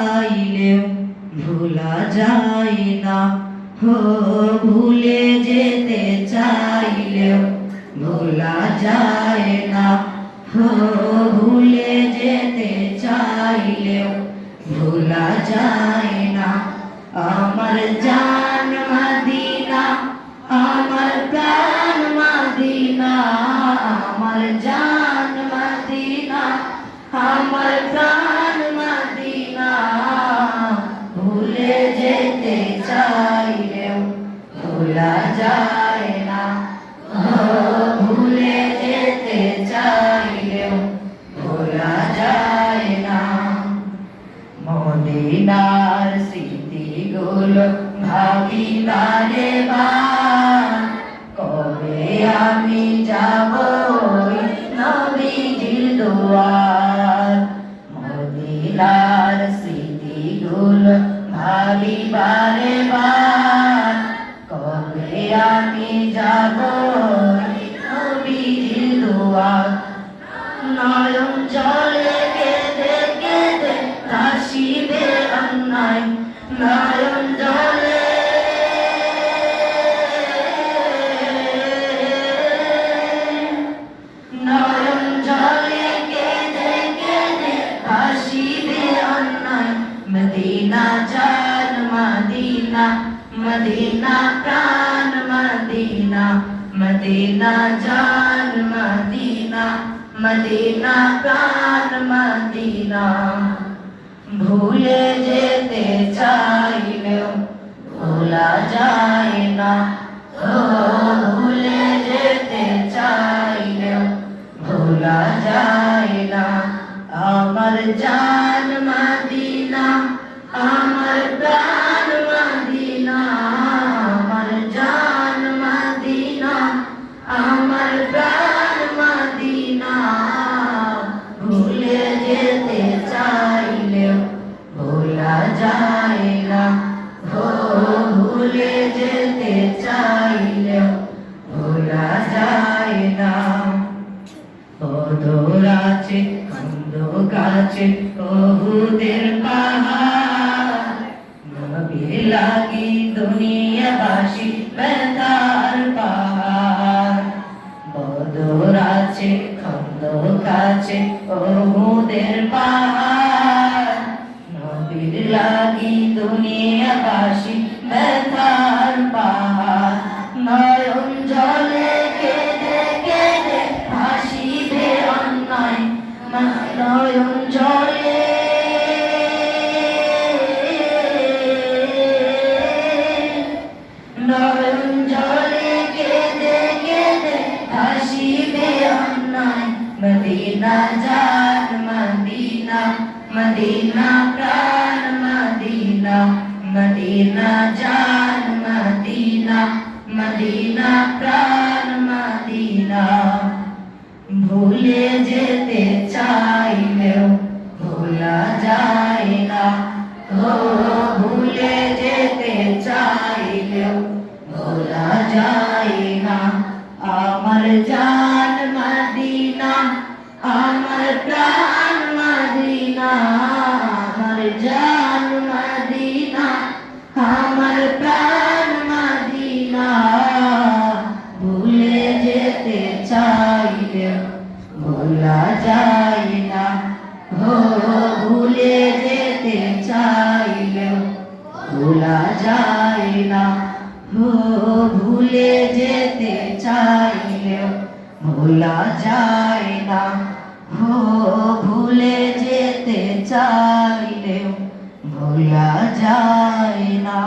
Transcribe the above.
চাইলেও ভোলা যায় না, হো ভুলে যেতে চাইলেও ভোলা যায় না, হো ভুলে যেতে চাইলেও ভোলা যায় না। আমার জান মদিনা, আমার প্রাণ মদিনা, আমার জান মদিনা, আমার প্রাণ মদিনা। ভুলে যেতে চাইলেও ভোলা যায় না, ভুলে যেতে চাইলেও ভোলা যায় না। মদিনার স্মৃতিগুলো ভাবি বারে বার, কবে আমি যাব ওই নবীজির দুয়ার। মদিনার স্মৃতিগুলো ভাবি বারে বার, কবে আমি যাব ওই নবীজির দুয়ার। নয়ন জলে কেঁদে কেঁদে ভাসিবে অন্যায়, নয়ন জলে নয়ন জলে কেঁদে কেঁদে ভাসিবে অন্যায়। মদিনা জান মদিনা, মদিনা প্রাণ মদিনা, মদিনা জান মদিনা, মদিনা প্রাণ মদিনা। ভুলে যেতে চাইলেও ভোলা যায় না, ও ভুলে যেতে চাইলেও ভোলা যায় না। আমার জান মদিনা, আমার প্রাণ মদিনা, আমার জান মদিনা, আমার প্রাণ মদিনা। ভুলে যেতে চাইলেও ভোলা যায় না, ভুলে যেতে চাইলেও ভোলা যায় না। বদর আছে খন্দক আছে ওহুদের পাহাড়, নবীর লাগি দুনিয়াবাসী ব্যথার পাহাড়। বদর আছে খন্দক আছে ওহুদের পাহাড়, নবীর লাগি দুনিয়াবাসী ব্যথার পাহাড়। নয়ন জলে কেঁদে কেঁদে ভাসিবে অন্যায়, নয়ন জলে নয়ন জলে কেঁদে কেঁদে ভাসিবে অন্যায়। মদিনা জান মদিনা, মদিনা প্রাণ মদিনা, মদিনা জান মদিনা, মদিনা প্রাণ মদিনা। ভুলে যেতে চাইলেও ভোলা যায় না, ও ভুলে যেতে চাইলেও ভোলা যায় না। আমার জান মদিনা, আমার প্রাণ মদিনা, আমার জান মদিনা, আমার প্রাণ মদিনা। ভুলে যেতে চাইলেও ভোলা যায় না, ভুলে যেতে চাইলেও ভোলা যায় না, ভুলে যেতে চাইলেও ভোলা যায় না, ভুলে যেতে চাইলেও ভোলা যায় না।